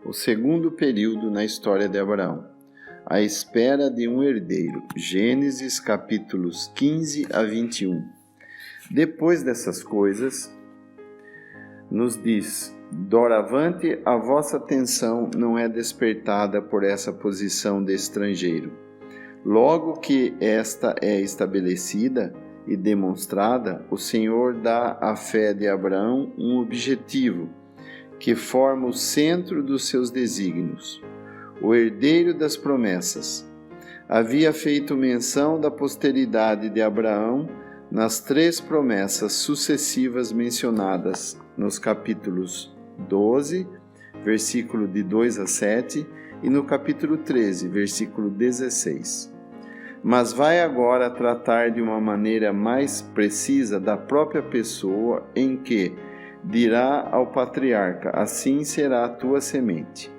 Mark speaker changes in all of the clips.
Speaker 1: O segundo período na história de Abraão. A espera de um herdeiro. Gênesis capítulos 15 a 21. Depois dessas coisas, nos diz: doravante a vossa atenção não é despertada por essa posição de estrangeiro. Logo que esta é estabelecida e demonstrada, o Senhor dá à fé de Abraão um objetivo que forma o centro dos seus desígnios. O herdeiro das promessas. Havia feito menção da posteridade de Abraão nas 3 promessas sucessivas mencionadas nos capítulos 12, versículo de 2 a 7, e no capítulo 13, versículo 16. Mas vai agora tratar de uma maneira mais precisa da própria pessoa, em que dirá ao patriarca: assim será a tua semente.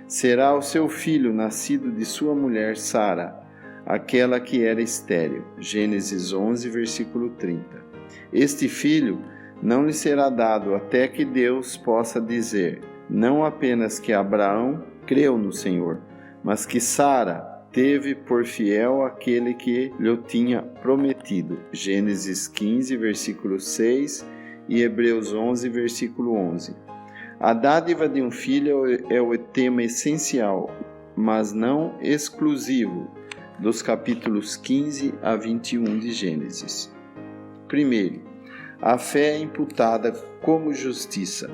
Speaker 1: Será o seu filho nascido de sua mulher Sara, aquela que era estéril. Gênesis 11, versículo 30. Este filho não lhe será dado até que Deus possa dizer, não apenas que Abraão creu no Senhor, mas que Sara teve por fiel aquele que lhe tinha prometido. Gênesis 15, versículo 6 e Hebreus 11, versículo 11. A dádiva de um filho é o tema essencial, mas não exclusivo, dos capítulos 15 a 21 de Gênesis. Primeiro, a fé é imputada como justiça.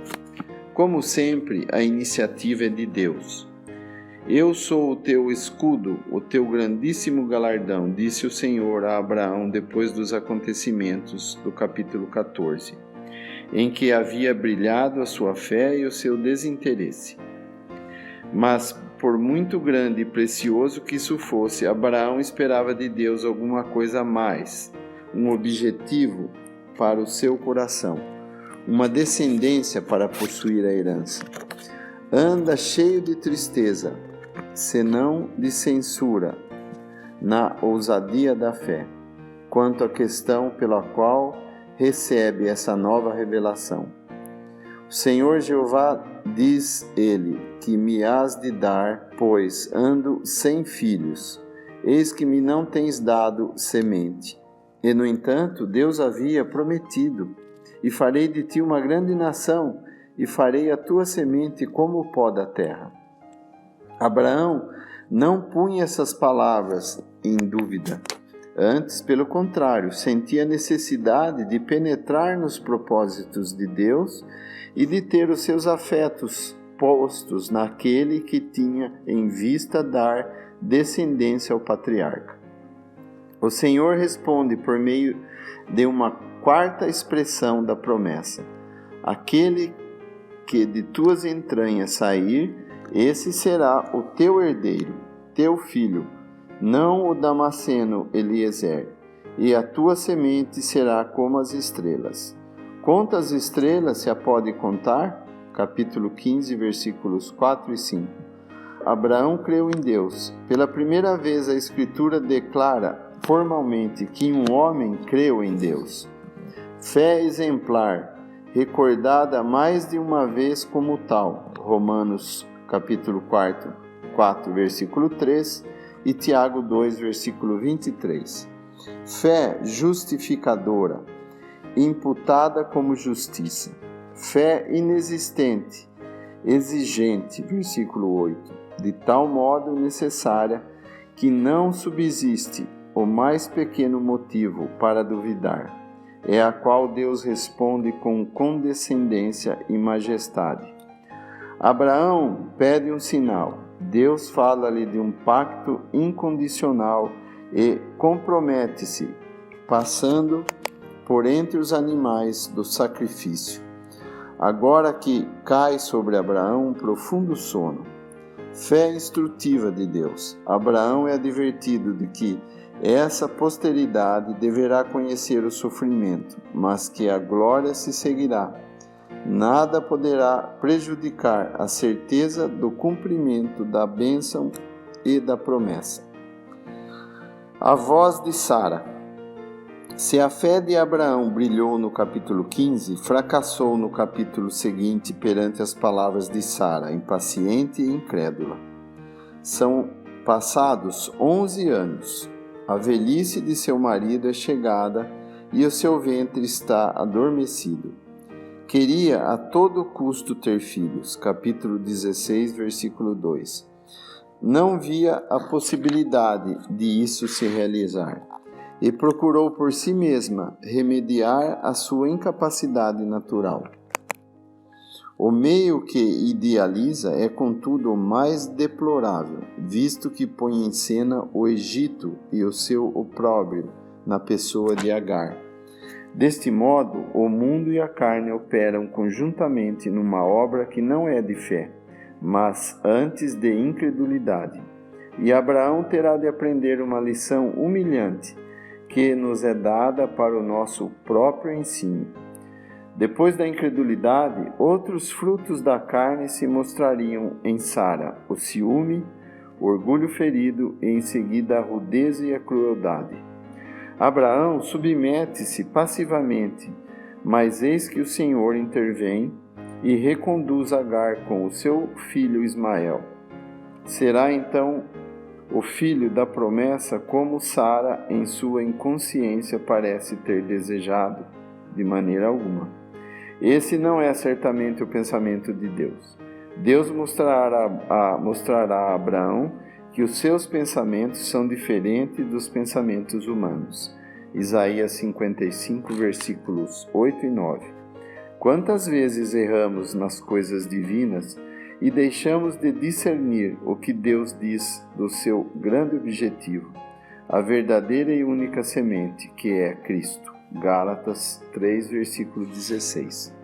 Speaker 1: Como sempre, a iniciativa é de Deus. Eu sou o teu escudo, o teu grandíssimo galardão, disse o Senhor a Abraão depois dos acontecimentos do capítulo 14, em que havia brilhado a sua fé e o seu desinteresse. Mas, por muito grande e precioso que isso fosse, Abraão esperava de Deus alguma coisa a mais, um objetivo para o seu coração, uma descendência para possuir a herança. Anda cheio de tristeza, senão de censura, na ousadia da fé, quanto à questão pela qual recebe essa nova revelação. O Senhor Jeová, diz ele, que me has de dar, pois ando sem filhos, eis que me não tens dado semente. E, no entanto, Deus havia prometido, e farei de ti uma grande nação, e farei a tua semente como o pó da terra. Abraão não punha essas palavras em dúvida. Antes, pelo contrário, sentia a necessidade de penetrar nos propósitos de Deus e de ter os seus afetos postos naquele que tinha em vista dar descendência ao patriarca. O Senhor responde por meio de uma quarta expressão da promessa: aquele que de tuas entranhas sair, esse será o teu herdeiro, teu filho, não o Damasceno Eliezer, e a tua semente será como as estrelas. Quantas estrelas se a pode contar? Capítulo 15, versículos 4 e 5. Abraão creu em Deus. Pela primeira vez a Escritura declara formalmente que um homem creu em Deus. Fé exemplar, recordada mais de uma vez como tal. Romanos capítulo 4, versículo 3 e Tiago 2, versículo 23. Fé justificadora, imputada como justiça. Fé inexistente, exigente, versículo 8, de tal modo necessária que não subsiste o mais pequeno motivo para duvidar, é a qual Deus responde com condescendência e majestade. Abraão pede um sinal. Deus fala-lhe de um pacto incondicional e compromete-se, passando por entre os animais do sacrifício. Agora que cai sobre Abraão um profundo sono. Fé instrutiva de Deus. Abraão é advertido de que essa posteridade deverá conhecer o sofrimento, mas que a glória se seguirá. Nada poderá prejudicar a certeza do cumprimento da bênção e da promessa. A voz de Sara. Se a fé de Abraão brilhou no capítulo 15, fracassou no capítulo seguinte perante as palavras de Sara, impaciente e incrédula. São passados 11 anos. A velhice de seu marido é chegada e o seu ventre está adormecido. Queria a todo custo ter filhos. Capítulo 16, versículo 2. Não via a possibilidade de isso se realizar e procurou por si mesma remediar a sua incapacidade natural. O meio que idealiza é, contudo, o mais deplorável, visto que põe em cena o Egito e o seu opróbrio na pessoa de Agar. Deste modo, o mundo e a carne operam conjuntamente numa obra que não é de fé, mas antes de incredulidade. E Abraão terá de aprender uma lição humilhante, que nos é dada para o nosso próprio ensino. Depois da incredulidade, outros frutos da carne se mostrariam em Sara: o ciúme, o orgulho ferido e em seguida a rudeza e a crueldade. Abraão submete-se passivamente, mas eis que o Senhor intervém e reconduz Agar com o seu filho Ismael. Será então o filho da promessa como Sara, em sua inconsciência, parece ter desejado? De maneira alguma. Esse não é certamente o pensamento de Deus. Deus mostrará a Abraão que os seus pensamentos são diferentes dos pensamentos humanos. Isaías 55, versículos 8 e 9. Quantas vezes erramos nas coisas divinas e deixamos de discernir o que Deus diz do seu grande objetivo, a verdadeira e única semente, que é Cristo. Gálatas 3, versículo 16.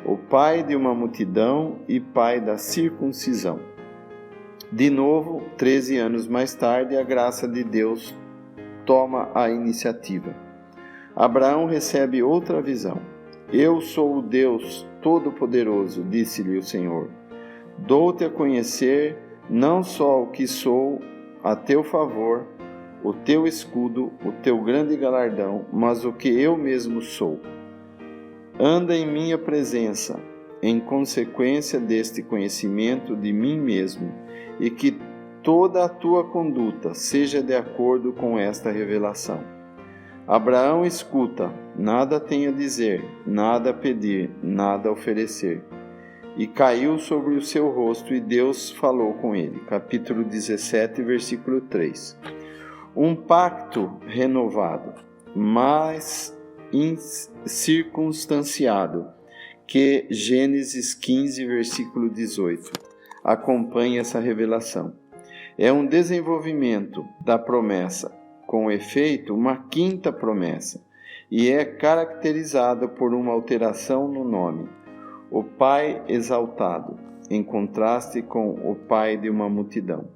Speaker 1: O pai de uma multidão e pai da circuncisão. De novo, 13 anos mais tarde, a graça de Deus toma a iniciativa. Abraão recebe outra visão. Eu sou o Deus Todo-Poderoso, disse-lhe o Senhor. Dou-te a conhecer não só o que sou a teu favor, o teu escudo, o teu grande galardão, mas o que eu mesmo sou. Anda em minha presença, em consequência deste conhecimento de mim mesmo, e que toda a tua conduta seja de acordo com esta revelação. Abraão escuta, nada tem a dizer, nada a pedir, nada a oferecer. E caiu sobre o seu rosto, e Deus falou com ele. Capítulo 17, versículo 3. Um pacto renovado, mais circunstanciado, que Gênesis 15, versículo 18, acompanha essa revelação. É um desenvolvimento da promessa, com efeito, uma quinta promessa, e é caracterizada por uma alteração no nome. O Pai exaltado, em contraste com o Pai de uma multidão.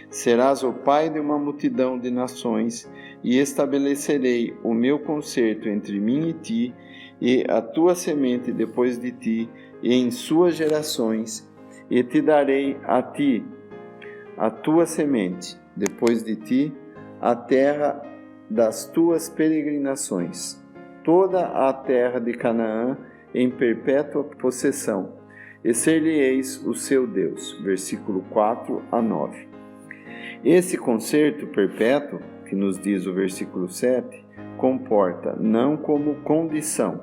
Speaker 1: Serás o Pai de uma multidão de nações, e estabelecerei o meu concerto entre mim e ti, e a tua semente depois de ti, e em suas gerações, e te darei a ti, a tua semente, depois de ti, a terra das tuas peregrinações, toda a terra de Canaã, em perpétua possessão, e ser-lhe-eis o seu Deus. Versículo 4 a 9. Esse concerto perpétuo, que nos diz o versículo 7, comporta não como condição,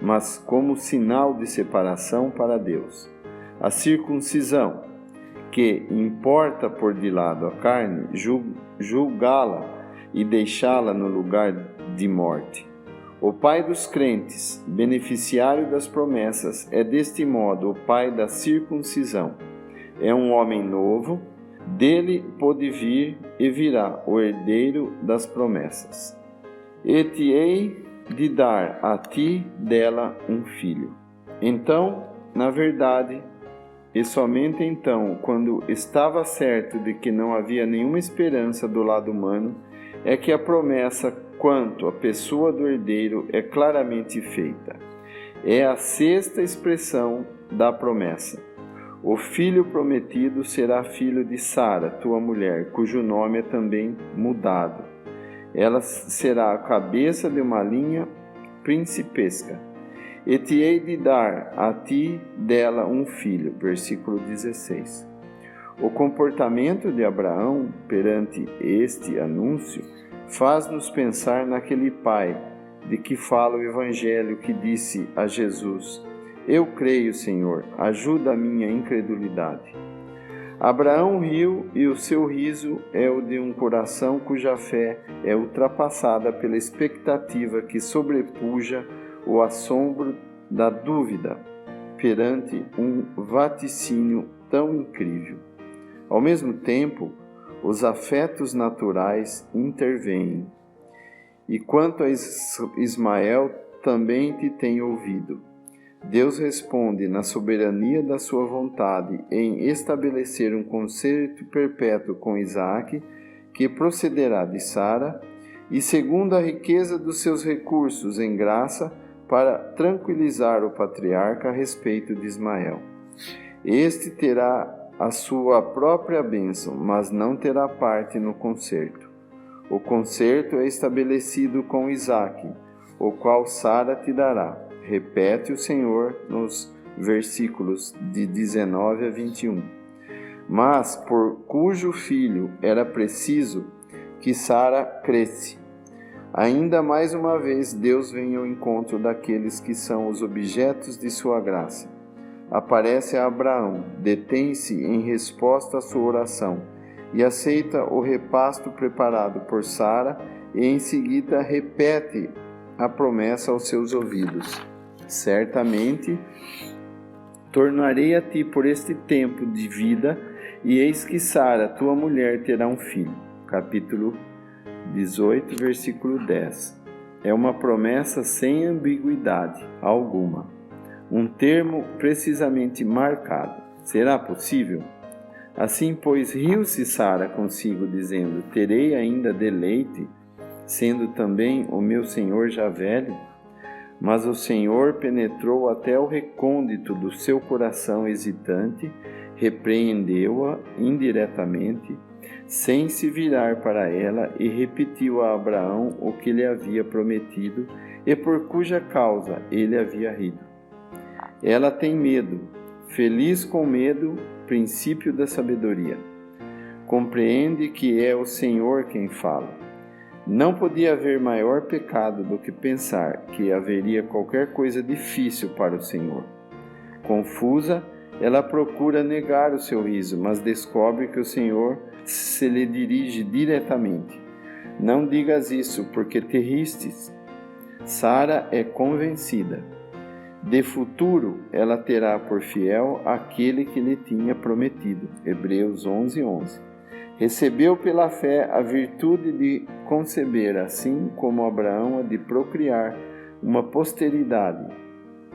Speaker 1: mas como sinal de separação para Deus. A circuncisão, que importa pôr de lado a carne, julgá-la e deixá-la no lugar de morte. O Pai dos crentes, beneficiário das promessas, é deste modo o Pai da circuncisão. É um homem novo, dele pôde vir e virá o herdeiro das promessas. E te hei de dar a ti dela um filho. Então, na verdade, e somente então, quando estava certo de que não havia nenhuma esperança do lado humano, é que a promessa quanto à pessoa do herdeiro é claramente feita. É a sexta expressão da promessa. O filho prometido será filho de Sara, tua mulher, cujo nome é também mudado. ela será a cabeça de uma linha principesca. E te hei de dar a ti dela um filho. Versículo 16. O comportamento de Abraão perante este anúncio faz-nos pensar naquele pai de que fala o Evangelho, que disse a Jesus: Eu creio, Senhor, ajuda a minha incredulidade. Abraão riu, e o seu riso é o de um coração cuja fé é ultrapassada pela expectativa que sobrepuja o assombro da dúvida perante um vaticínio tão incrível. Ao mesmo tempo, os afetos naturais intervêm. E quanto a Ismael, também te tem ouvido. Deus responde na soberania da sua vontade em estabelecer um concerto perpétuo com Isaque, que procederá de Sara, e segundo a riqueza dos seus recursos em graça, para tranquilizar o patriarca a respeito de Ismael. Este terá a sua própria bênção, mas não terá parte no concerto. O concerto é estabelecido com Isaque, o qual Sara te dará. Repete o Senhor nos versículos de 19 a 21. Mas por cujo filho era preciso que Sara cresce. Ainda mais uma vez Deus vem ao encontro daqueles que são os objetos de sua graça. Aparece a Abraão, detém-se em resposta à sua oração e aceita o repasto preparado por Sara e em seguida repete a promessa aos seus ouvidos. Certamente tornarei a ti por este tempo de vida, e eis que Sara, tua mulher, terá um filho. Capítulo 18, versículo 10. É uma promessa sem ambiguidade alguma. Um termo precisamente marcado. Será possível? Assim, pois, riu-se Sara consigo, dizendo: terei ainda deleite, sendo também o meu senhor já velho? Mas o Senhor penetrou até o recôndito do seu coração hesitante, repreendeu-a indiretamente, sem se virar para ela, e repetiu a Abraão o que lhe havia prometido e por cuja causa ele havia rido. Ela tem medo, feliz com medo, princípio da sabedoria. Compreende que é o Senhor quem fala. Não podia haver maior pecado do que pensar que haveria qualquer coisa difícil para o Senhor. Confusa, ela procura negar o seu riso, mas descobre que o Senhor se lhe dirige diretamente. Não digas isso, porque te ristes. Sara é convencida. De futuro, ela terá por fiel aquele que lhe tinha prometido. Hebreus 11:11. Recebeu pela fé a virtude de conceber, assim como Abraão a de procriar uma posteridade,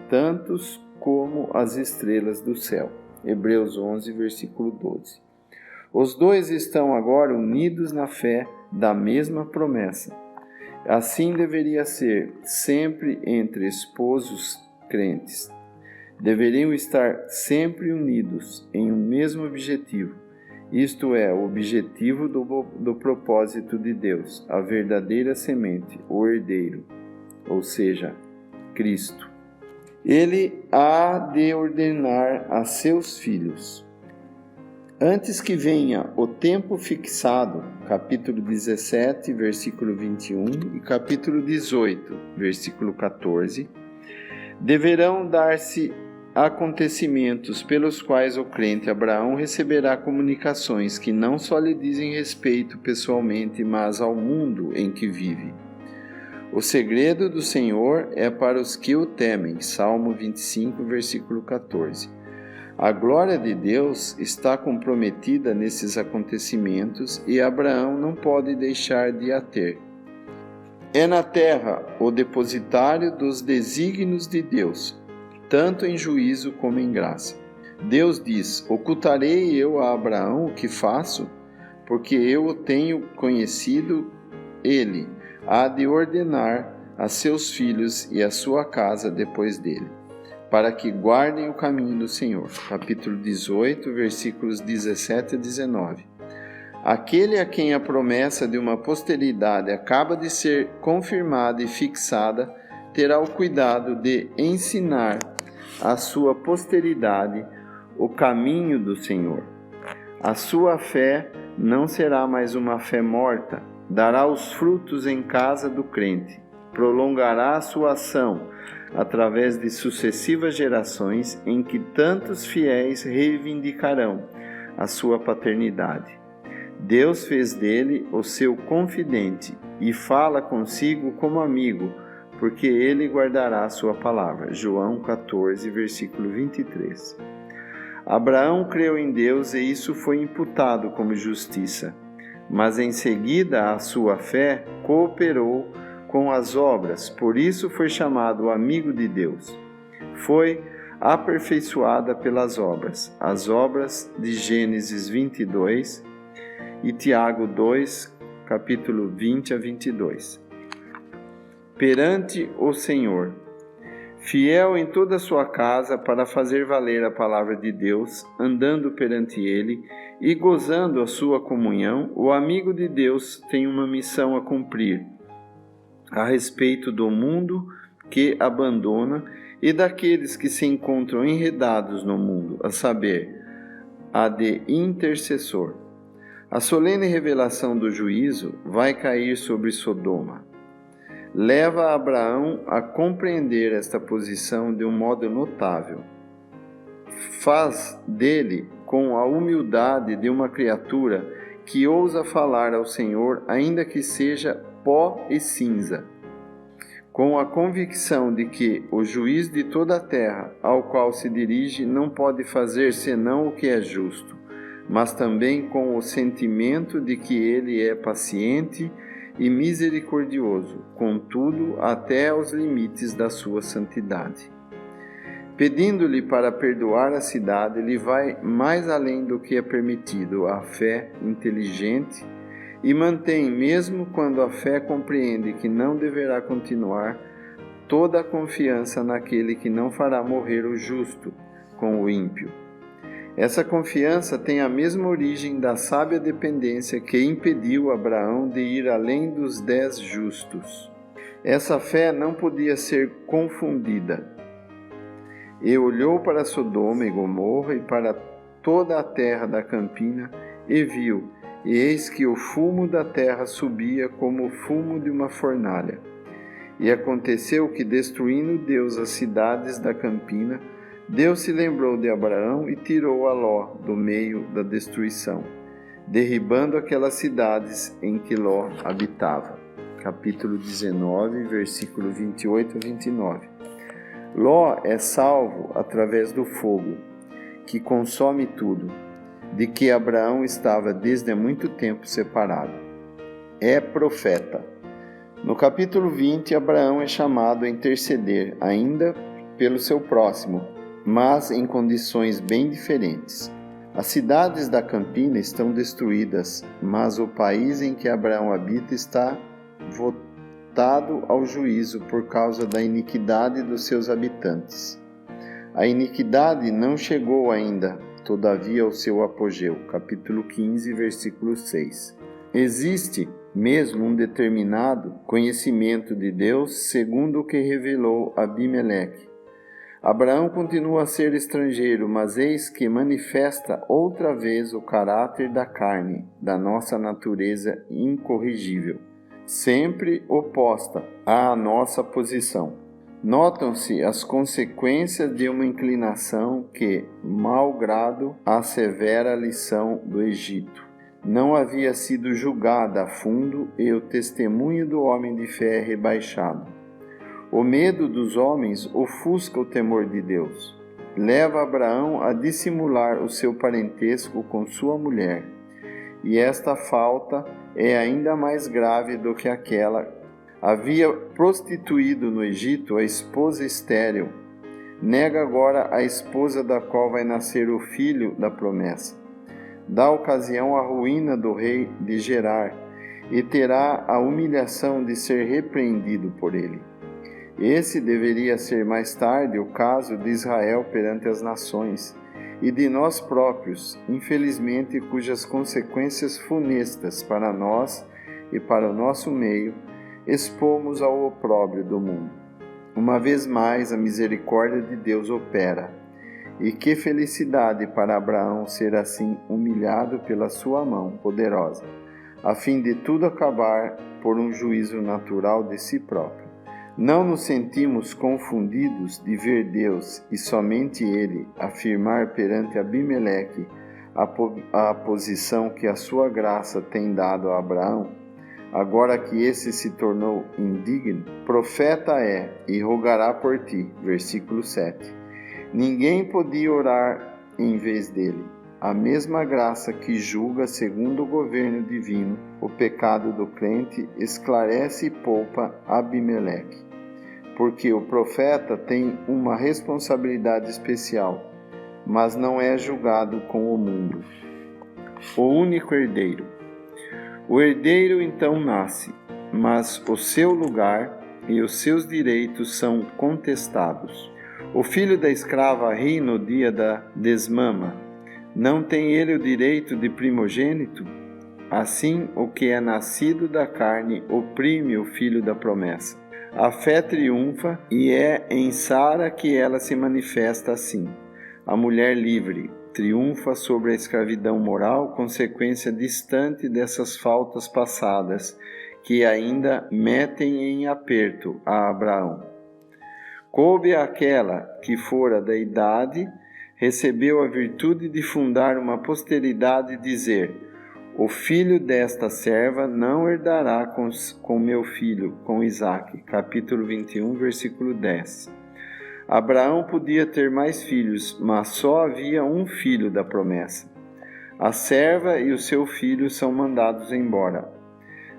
Speaker 1: tantos como as estrelas do céu. Hebreus 11, versículo 12. Os dois estão agora unidos na fé da mesma promessa. Assim deveria ser sempre entre esposos crentes. Deveriam estar sempre unidos em um mesmo objetivo. Isto é, o objetivo do propósito de Deus, a verdadeira semente, o herdeiro, ou seja, Cristo. Ele há de ordenar a seus filhos. Antes que venha o tempo fixado, capítulo 17, versículo 21 e capítulo 18, versículo 14, deverão dar-se acontecimentos pelos quais o crente Abraão receberá comunicações que não só lhe dizem respeito pessoalmente, mas ao mundo em que vive. O segredo do Senhor é para os que o temem. Salmo 25, versículo 14. A glória de Deus está comprometida nesses acontecimentos e Abraão não pode deixar de a ter. É na terra o depositário dos desígnios de Deus, tanto em juízo como em graça. Deus diz: ocultarei eu a Abraão o que faço? Porque eu o tenho conhecido, ele há de ordenar a seus filhos e a sua casa depois dele, para que guardem o caminho do Senhor. Capítulo 18, versículos 17 a 19. Aquele a quem a promessa de uma posteridade acaba de ser confirmada e fixada, terá o cuidado de ensinar à sua posteridade o caminho do Senhor. A sua fé não será mais uma fé morta, dará os frutos em casa do crente, prolongará a sua ação através de sucessivas gerações em que tantos fiéis reivindicarão a sua paternidade. Deus fez dele o seu confidente e fala consigo como amigo, porque ele guardará a sua palavra. João 14, versículo 23. Abraão creu em Deus e isso foi imputado como justiça, mas em seguida a sua fé cooperou com as obras, por isso foi chamado amigo de Deus. Foi aperfeiçoada pelas obras, as obras de Gênesis 22 e Tiago 2, capítulo 20 a 22. Perante o Senhor, fiel em toda a sua casa para fazer valer a palavra de Deus, andando perante ele e gozando a sua comunhão, o amigo de Deus tem uma missão a cumprir a respeito do mundo que abandona e daqueles que se encontram enredados no mundo, a saber, a de intercessor. A solene revelação do juízo vai cair sobre Sodoma. Leva Abraão a compreender esta posição de um modo notável. Faz dele com a humildade de uma criatura que ousa falar ao Senhor, ainda que seja pó e cinza, com a convicção de que o juiz de toda a terra, ao qual se dirige, não pode fazer senão o que é justo, mas também com o sentimento de que ele é paciente e misericordioso, contudo, até aos limites da sua santidade. Pedindo-lhe para perdoar a cidade, ele vai mais além do que é permitido à fé inteligente e mantém, mesmo quando a fé compreende que não deverá continuar, toda a confiança naquele que não fará morrer o justo com o ímpio. Essa confiança tem a mesma origem da sábia dependência que impediu Abraão de ir além dos 10 justos. Essa fé não podia ser confundida. E olhou para Sodoma e Gomorra e para toda a terra da campina e viu, e eis que o fumo da terra subia como o fumo de uma fornalha. E aconteceu que, destruindo Deus as cidades da campina, Deus se lembrou de Abraão e tirou a Ló do meio da destruição, derribando aquelas cidades em que Ló habitava. Capítulo 19, versículo 28 a 29. Ló é salvo através do fogo, que consome tudo, de que Abraão estava desde há muito tempo separado. É profeta. No capítulo 20, Abraão é chamado a interceder, ainda pelo seu próximo, mas em condições bem diferentes. As cidades da campina estão destruídas, mas o país em que Abraão habita está votado ao juízo por causa da iniquidade dos seus habitantes. A iniquidade não chegou ainda, todavia, ao seu apogeu. Capítulo 15, versículo 6. Existe mesmo um determinado conhecimento de Deus, segundo o que revelou Abimeleque. Abraão continua a ser estrangeiro, mas eis que manifesta outra vez o caráter da carne, da nossa natureza incorrigível, sempre oposta à nossa posição. Notam-se as consequências de uma inclinação que, malgrado a severa lição do Egito, não havia sido julgada a fundo e o testemunho do homem de fé é rebaixado. O medo dos homens ofusca o temor de Deus. Leva Abraão a dissimular o seu parentesco com sua mulher, e esta falta é ainda mais grave do que aquela. Havia prostituído no Egito a esposa estéril. Nega agora a esposa da qual vai nascer o filho da promessa. Dá ocasião à ruína do rei de Gerar, e terá a humilhação de ser repreendido por ele. Esse deveria ser mais tarde o caso de Israel perante as nações, e de nós próprios, infelizmente, cujas consequências funestas para nós e para o nosso meio expomos ao opróbrio do mundo. Uma vez mais, a misericórdia de Deus opera, e que felicidade para Abraão ser assim humilhado pela sua mão poderosa, a fim de tudo acabar por um juízo natural de si próprio. Não nos sentimos confundidos de ver Deus e somente Ele afirmar perante Abimeleque a posição que a sua graça tem dado a Abraão, agora que esse se tornou indigno? Profeta é e rogará por ti. Versículo 7. Ninguém podia orar em vez dele. A mesma graça que julga segundo o governo divino o pecado do crente esclarece e poupa Abimeleque, porque o profeta tem uma responsabilidade especial, mas não é julgado com o mundo. O único herdeiro. O herdeiro então nasce, mas o seu lugar e os seus direitos são contestados. O filho da escrava ri no dia da desmama. Não tem ele o direito de primogênito? Assim, o que é nascido da carne oprime o filho da promessa. A fé triunfa e é em Sara que ela se manifesta assim. A mulher livre triunfa sobre a escravidão moral, consequência distante dessas faltas passadas que ainda metem em aperto a Abraão. Coube àquela que fora da idade, recebeu a virtude de fundar uma posteridade e dizer: o filho desta serva não herdará com meu filho, com Isaque. Capítulo 21, versículo 10. Abraão podia ter mais filhos, mas só havia um filho da promessa. A serva e o seu filho são mandados embora,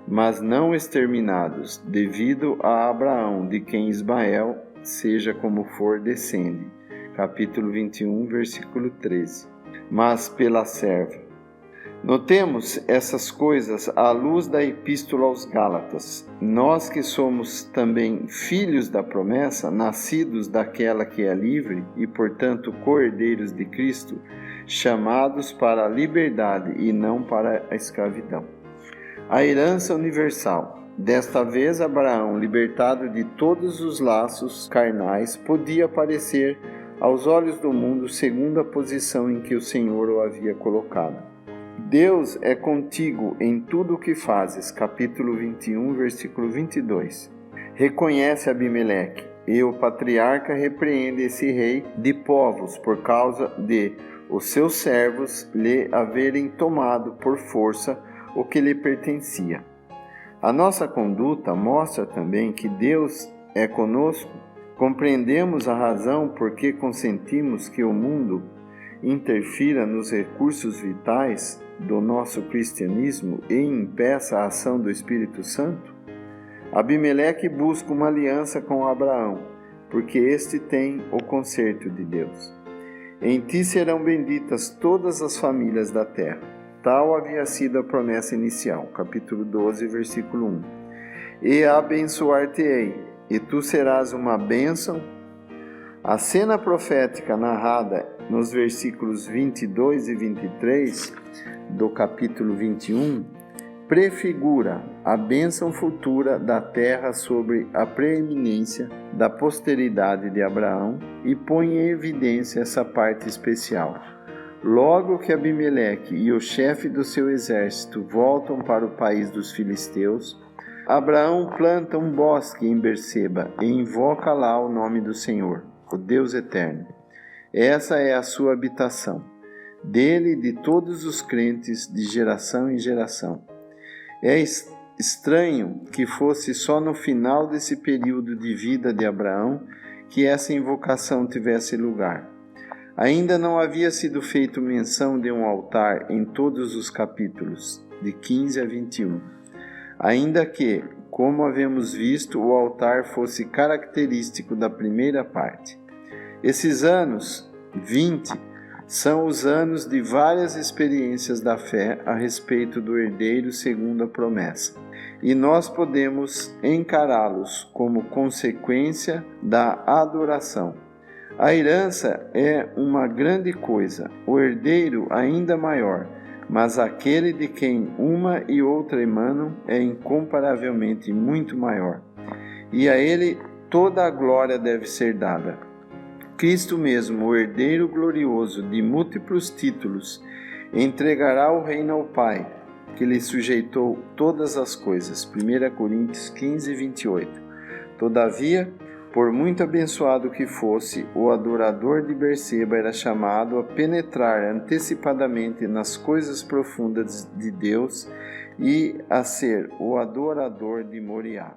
Speaker 1: mas não exterminados, devido a Abraão, de quem Ismael, seja como for, descende. Capítulo 21, versículo 13. Mas pela serva. Notemos essas coisas à luz da Epístola aos Gálatas. Nós que somos também filhos da promessa, nascidos daquela que é livre e, portanto, co-herdeiros de Cristo, chamados para a liberdade e não para a escravidão. A herança universal. Desta vez, Abraão, libertado de todos os laços carnais, podia aparecer aos olhos do mundo segundo a posição em que o Senhor o havia colocado. Deus é contigo em tudo o que fazes. Capítulo 21, versículo 22. Reconhece Abimeleque, e o patriarca repreende esse rei de povos por causa de os seus servos lhe haverem tomado por força o que lhe pertencia. A nossa conduta mostra também que Deus é conosco. Compreendemos a razão por que consentimos que o mundo interfira nos recursos vitais do nosso cristianismo e impeça a ação do Espírito Santo? Abimeleque busca uma aliança com Abraão, porque este tem o conserto de Deus. Em ti serão benditas todas as famílias da terra. Tal havia sido a promessa inicial. Capítulo 12, versículo 1. E abençoar-te-ei, e tu serás uma bênção. A cena profética narrada nos versículos 22 e 23 do capítulo 21 prefigura a bênção futura da terra sobre a preeminência da posteridade de Abraão e põe em evidência essa parte especial. Logo que Abimeleque e o chefe do seu exército voltam para o país dos filisteus, Abraão planta um bosque em Berseba e invoca lá o nome do Senhor, o Deus eterno. Essa é a sua habitação, dele e de todos os crentes de geração em geração. É estranho que fosse só no final desse período de vida de Abraão que essa invocação tivesse lugar. Ainda não havia sido feito menção de um altar em todos os capítulos, de 15 a 21. Ainda que, como havemos visto, o altar fosse característico da primeira parte. Esses anos, 20, são os anos de várias experiências da fé a respeito do herdeiro segundo a promessa, e nós podemos encará-los como consequência da adoração. A herança é uma grande coisa, o herdeiro ainda maior, mas aquele de quem uma e outra emanam é incomparavelmente muito maior. E a ele toda a glória deve ser dada. Cristo mesmo, o herdeiro glorioso de múltiplos títulos, entregará o reino ao Pai, que lhe sujeitou todas as coisas. 1 Coríntios 15, 28. Todavia, por muito abençoado que fosse, o adorador de Berseba era chamado a penetrar antecipadamente nas coisas profundas de Deus e a ser o adorador de Moriá.